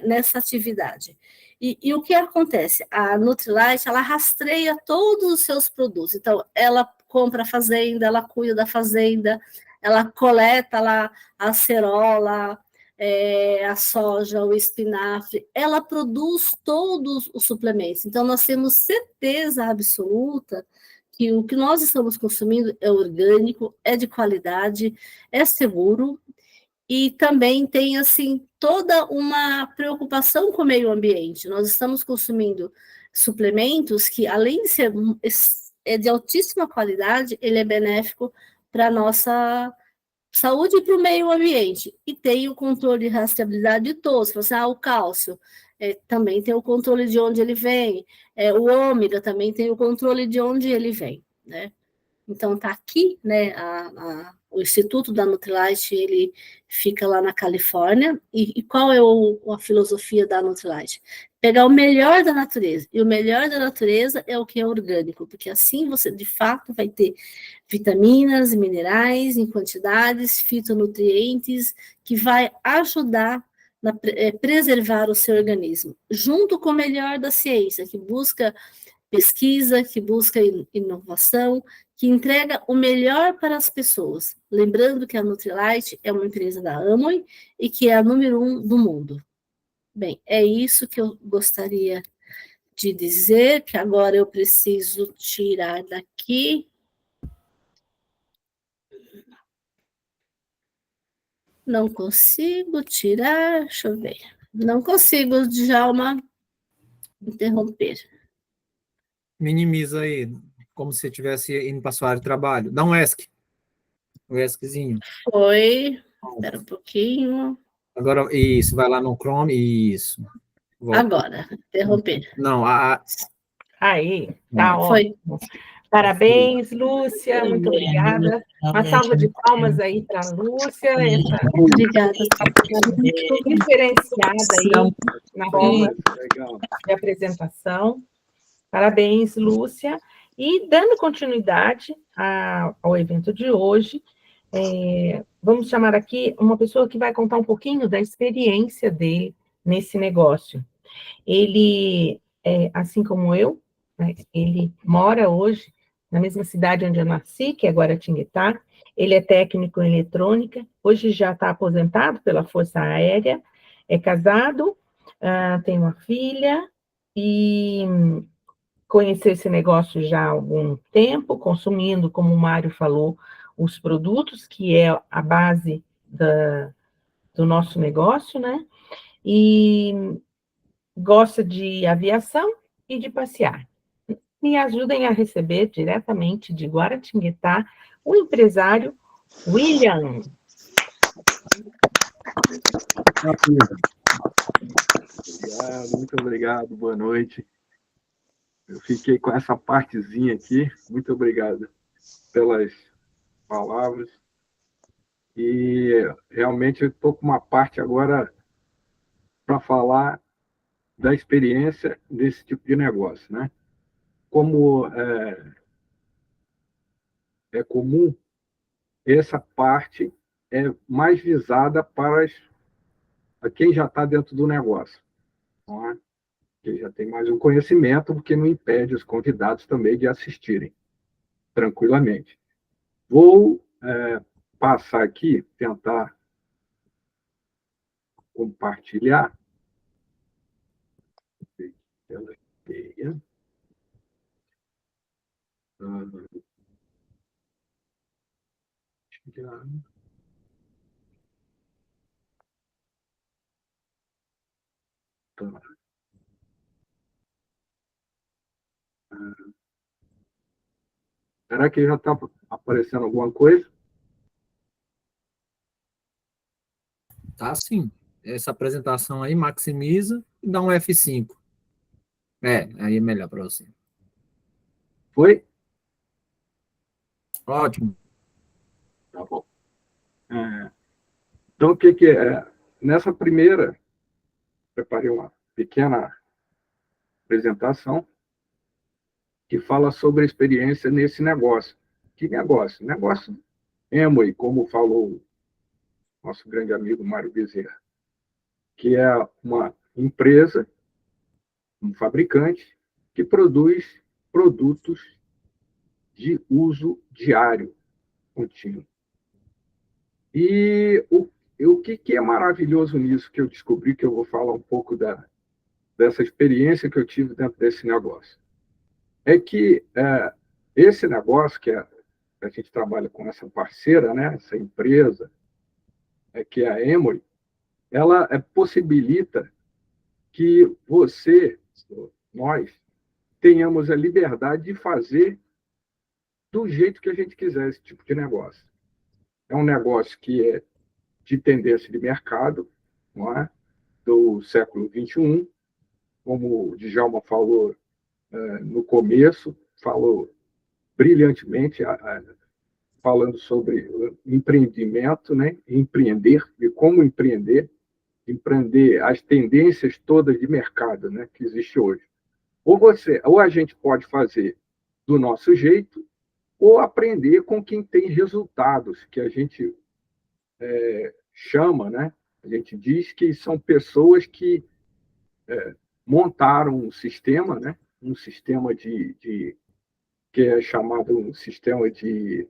nessa atividade. E o que acontece? A Nutrilite, ela rastreia todos os seus produtos. Então, ela compra a fazenda, ela cuida da fazenda, ela coleta lá a acerola, a soja, o espinafre, ela produz todos os suplementos. Então, nós temos certeza absoluta que o que nós estamos consumindo é orgânico, é de qualidade, é seguro, e também tem, assim, toda uma preocupação com o meio ambiente. Nós estamos consumindo suplementos que, além de ser de altíssima qualidade, ele é benéfico para a nossa saúde e para o meio ambiente. E tem o controle de rastreabilidade de todos. Assim, o cálcio também tem o controle de onde ele vem, o ômega também tem o controle de onde ele vem, né? Então, está aqui, né, o Instituto da Nutrilite, ele fica lá na Califórnia, e qual é a filosofia da Nutrilite? Pegar o melhor da natureza, e o melhor da natureza é o que é orgânico, porque assim você, de fato, vai ter vitaminas, minerais em quantidades, fitonutrientes, que vai ajudar a preservar o seu organismo, junto com o melhor da ciência, que busca pesquisa, que busca inovação, que entrega o melhor para as pessoas. Lembrando que a Nutrilite é uma empresa da Amway e que é a número 1 do mundo. Bem, é isso que eu gostaria de dizer, que agora eu preciso tirar daqui. Não consigo tirar, deixa eu ver. Não consigo, Djalma, interromper. Minimiza aí, como se estivesse indo para a sua área de trabalho. Dá um ESC. Um ESCzinho. Foi. Espera um pouquinho. Agora, isso, vai lá no Chrome, isso. Volta. Agora, interromper. Não, Aí, tá Foi. ótimo. Parabéns, Lúcia, muito obrigada. Uma salva de palmas aí para a Lúcia. Obrigada. Muito diferenciada aí na forma de apresentação. Parabéns, Lúcia. E dando continuidade ao evento de hoje, vamos chamar aqui uma pessoa que vai contar um pouquinho da experiência dele nesse negócio. Ele, assim como eu, né, ele mora hoje na mesma cidade onde eu nasci, que é Guaratinguetá. Ele é técnico em eletrônica, hoje já está aposentado pela Força Aérea, é casado, tem uma filha e conheceu esse negócio já há algum tempo, consumindo, como o Mário falou, os produtos, que é a base do nosso negócio, né? E gosta de aviação e de passear. Me ajudem a receber diretamente de Guaratinguetá o empresário William. Muito obrigado, boa noite. Eu fiquei com essa partezinha aqui. Muito obrigado pelas palavras. E realmente eu estou com uma parte agora para falar da experiência desse tipo de negócio, né? Como é comum, essa parte é mais visada para quem já está dentro do negócio, não é? Que já tem mais um conhecimento, porque não impede os convidados também de assistirem tranquilamente. Vou passar aqui, tentar compartilhar. Tela cheia. Será que já está aparecendo alguma coisa? Tá sim. Essa apresentação aí maximiza e dá um F5. Aí é melhor para você. Foi? Ótimo. Tá bom. Então, o que é? Nessa primeira, preparei uma pequena apresentação que fala sobre a experiência nesse negócio. Que negócio? Negócio Amway, como falou nosso grande amigo Mário Bezerra, que é uma empresa, um fabricante, que produz produtos de uso diário, contínuo. E o que é maravilhoso nisso que eu descobri, que eu vou falar um pouco dessa experiência que eu tive dentro desse negócio, é que esse negócio, que a gente trabalha com essa parceira, né, essa empresa, que é a Emory, ela possibilita que nós, tenhamos a liberdade de fazer do jeito que a gente quiser esse tipo de negócio. É um negócio que é de tendência de mercado, não é? Do século XXI, como o Djalma falou no começo, falou brilhantemente, falando sobre empreendimento, né? Empreender e como empreender as tendências todas de mercado, né? Que existe hoje. Ou a gente pode fazer do nosso jeito, ou aprender com quem tem resultados, que a gente chama, né? A gente diz que são pessoas que montaram um sistema, né? Um sistema que é chamado um sistema de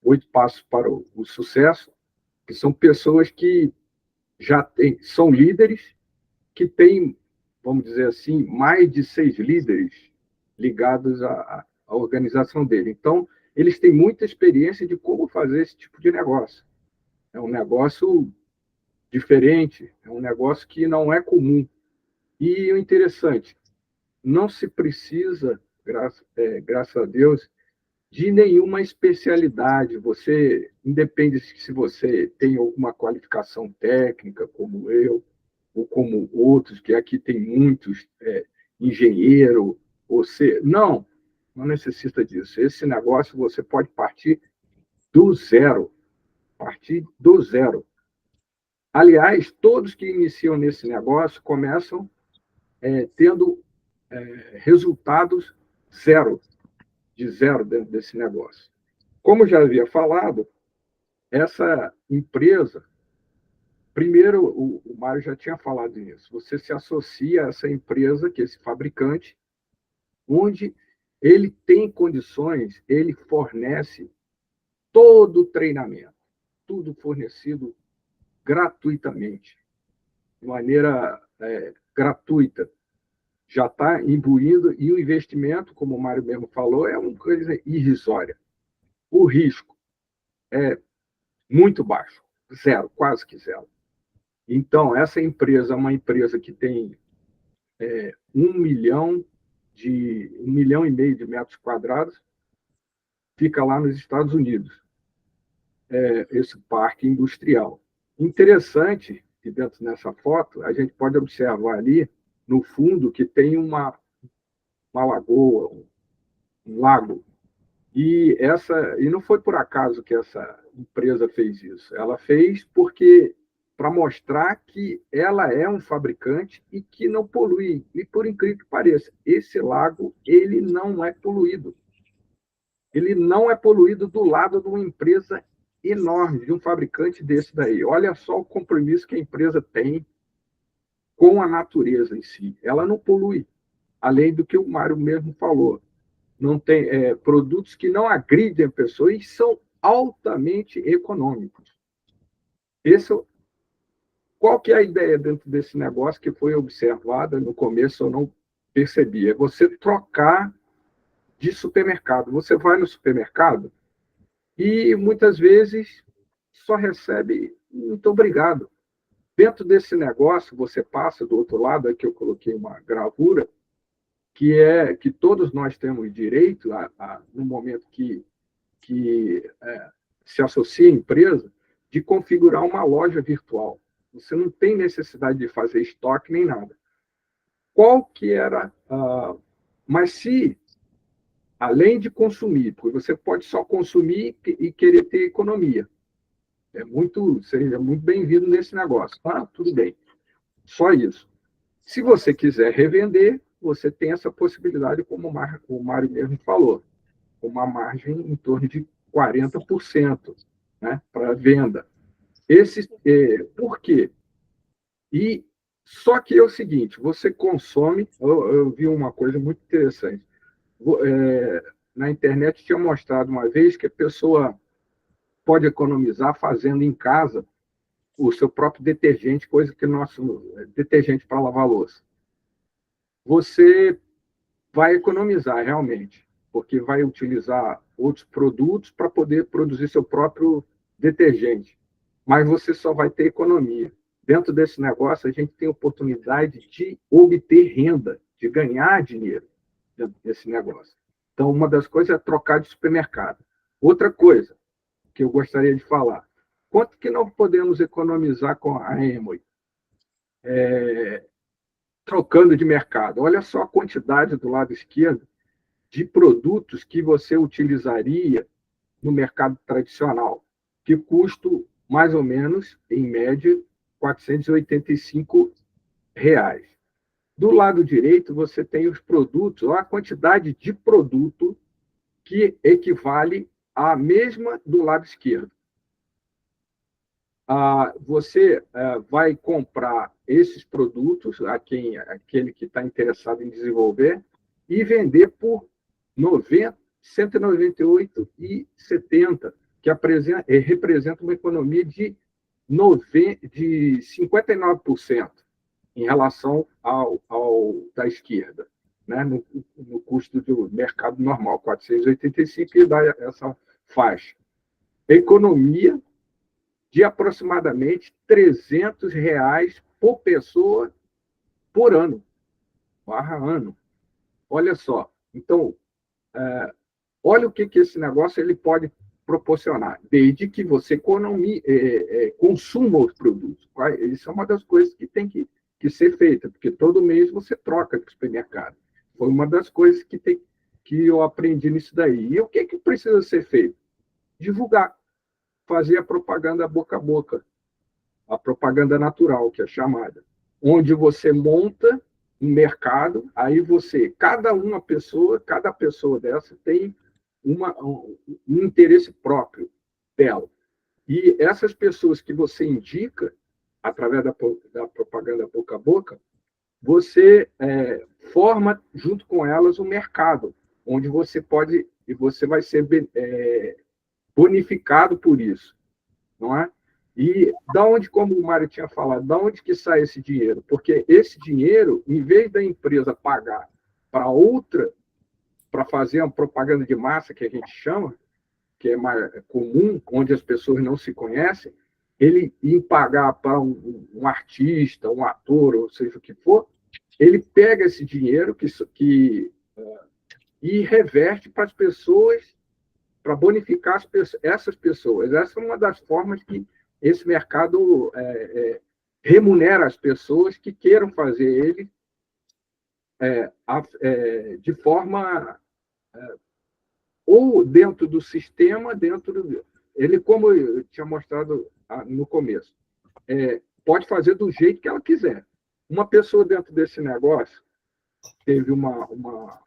8 passos para o sucesso, que são pessoas que são líderes, que têm, vamos dizer assim, mais de 6 líderes ligados à organização dele. Então, eles têm muita experiência de como fazer esse tipo de negócio. É um negócio diferente, é um negócio que não é comum. E o interessante, não se precisa, graças a Deus, de nenhuma especialidade. Você, independe se você tem alguma qualificação técnica, como eu, ou como outros, que aqui tem muitos, engenheiro, não necessita disso. Esse negócio você pode partir do zero. Aliás, todos que iniciam nesse negócio começam tendo resultados de zero dentro desse negócio. Como já havia falado, essa empresa, primeiro, o Mário já tinha falado nisso, você se associa a essa empresa, que é esse fabricante, onde ele tem condições, ele fornece todo o treinamento, tudo fornecido gratuitamente, de maneira gratuita. Já está imbuindo, e o investimento, como o Mário mesmo falou, é uma coisa irrisória. O risco é muito baixo, zero, quase que zero. Então, essa empresa é uma empresa que tem 1 milhão e meio de metros quadrados, fica lá nos Estados Unidos, esse parque industrial. Interessante que dentro dessa foto, a gente pode observar ali, no fundo, que tem uma lagoa, um lago. E não foi por acaso que essa empresa fez isso. Ela fez para mostrar que ela é um fabricante e que não polui. E por incrível que pareça, esse lago ele não é poluído. Ele não é poluído do lado de uma empresa enorme, de um fabricante desse daí. Olha só o compromisso que a empresa tem com a natureza em si. Ela não polui, além do que o Mário mesmo falou. Não tem produtos que não agridem a pessoa e são altamente econômicos. Qual que é a ideia dentro desse negócio que foi observada no começo, eu não percebi? É você trocar de supermercado. Você vai no supermercado e muitas vezes só recebe muito obrigado. Dentro desse negócio, você passa do outro lado, aqui eu coloquei uma gravura, que todos nós temos direito, no momento que se associa à empresa, de configurar uma loja virtual. Você não tem necessidade de fazer estoque nem nada. Qual que era... mas se, além de consumir, porque você pode só consumir e querer ter economia. Seja muito bem-vindo nesse negócio. Tudo bem. Só isso. Se você quiser revender, você tem essa possibilidade, como o Mário mesmo falou, com uma margem em torno de 40%, né, para venda. Por quê? Só que é o seguinte, você consome... Eu vi uma coisa muito interessante. Na internet tinha mostrado uma vez que a pessoa pode economizar fazendo em casa o seu próprio detergente, coisa que detergente para lavar louça. Você vai economizar realmente, porque vai utilizar outros produtos para poder produzir seu próprio detergente. Mas você só vai ter economia. Dentro desse negócio, a gente tem oportunidade de obter renda, de ganhar dinheiro dentro desse negócio. Então, uma das coisas é trocar de supermercado. Outra coisa que eu gostaria de falar, quanto que nós podemos economizar com a Amway? Trocando de mercado. Olha só a quantidade do lado esquerdo de produtos que você utilizaria no mercado tradicional, que custam mais ou menos, em média, R$ 485. Do lado direito, você tem os produtos, olha a quantidade de produto que equivale à mesma do lado esquerdo. Você vai comprar esses produtos aquele que está interessado em desenvolver e vender por R$ 198,70, que representa uma economia de 59% em relação ao da esquerda, né? no custo do mercado normal, 485, e dá essa faixa. Economia de aproximadamente R$ 300 por pessoa por ano, /ano. Olha só. Então, olha o que esse negócio ele pode proporcionar, desde que você consuma os produtos. Isso é uma das coisas que tem que ser feita, porque todo mês você troca de supermercado. Foi uma das coisas que eu aprendi nisso daí. E o que precisa ser feito? Divulgar. Fazer a propaganda boca a boca, a propaganda natural, que é chamada, onde você monta um mercado, aí cada pessoa dessa tem um interesse próprio dela. E essas pessoas que você indica, através da propaganda boca a boca, você forma junto com elas um mercado, onde você vai ser bonificado por isso, não é? E como o Mário tinha falado, da onde que sai esse dinheiro? Porque esse dinheiro, em vez da empresa pagar para outra, para fazer uma propaganda de massa, que a gente chama, que é mais comum, onde as pessoas não se conhecem, ele ir pagar para um artista, um ator, ou seja o que for, ele pega esse dinheiro e reverte para as pessoas, para bonificar essas pessoas. Essa é uma das formas que esse mercado remunera as pessoas que queiram fazer ele de forma ou dentro do sistema, ele, como eu tinha mostrado no começo, pode fazer do jeito que ela quiser. Uma pessoa dentro desse negócio fez uma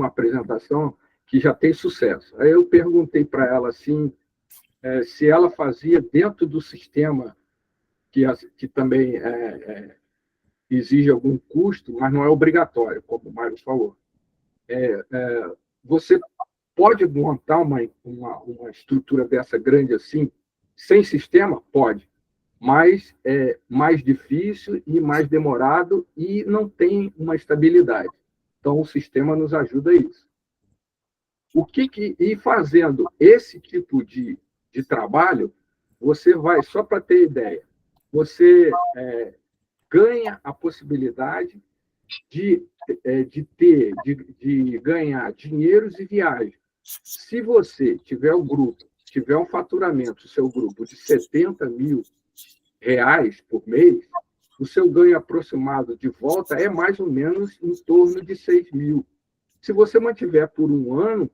apresentação que já tem sucesso. Aí eu perguntei para ela assim, se ela fazia dentro do sistema que também exige algum custo, mas não é obrigatório, como o Mário falou. Você pode montar uma estrutura dessa grande assim, sem sistema? Pode, mas é mais difícil e mais demorado e não tem uma estabilidade. Então, o sistema nos ajuda a isso. E fazendo esse tipo de trabalho, você vai, só para ter ideia, você ganha a possibilidade de ganhar dinheiros e viagens. Se você tiver um faturamento, o seu grupo, de R$70 mil por mês, o seu ganho aproximado de volta é mais ou menos em torno de 6 mil. Se você mantiver por um ano,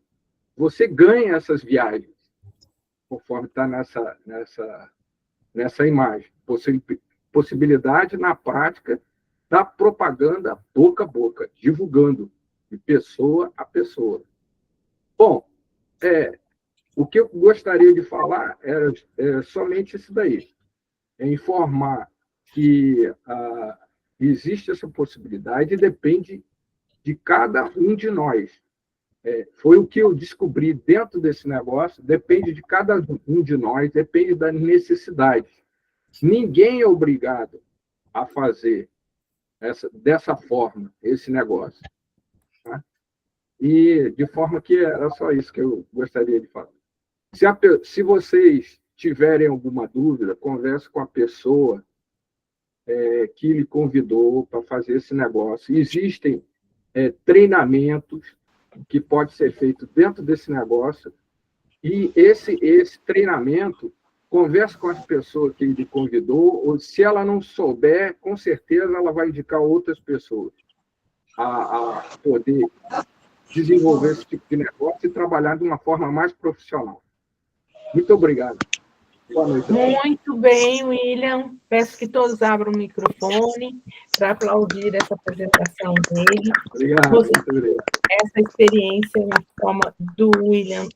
você ganha essas viagens, conforme está nessa imagem. Possibilidade, na prática, da propaganda boca a boca, divulgando de pessoa a pessoa. Bom, o que eu gostaria de falar é somente isso daí. É informar que existe essa possibilidade e depende de cada um de nós. Foi o que eu descobri dentro desse negócio, depende de cada um de nós, depende da necessidade. Ninguém é obrigado a fazer dessa forma esse negócio. Tá? E de forma que era só isso que eu gostaria de falar. Se vocês tiverem alguma dúvida, converse com a pessoa que lhe convidou para fazer esse negócio. Existem treinamentos que pode ser feito dentro desse negócio, e esse treinamento, converse com as pessoas que lhe convidou, ou se ela não souber, com certeza ela vai indicar outras pessoas a poder desenvolver esse tipo de negócio e trabalhar de uma forma mais profissional. Muito obrigado. Boa noite. Muito bem, William. Peço que todos abram o microfone para aplaudir essa apresentação dele. Obrigado. Muito obrigado. Essa experiência na forma do William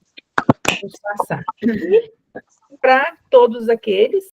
nos passar. E para todos aqueles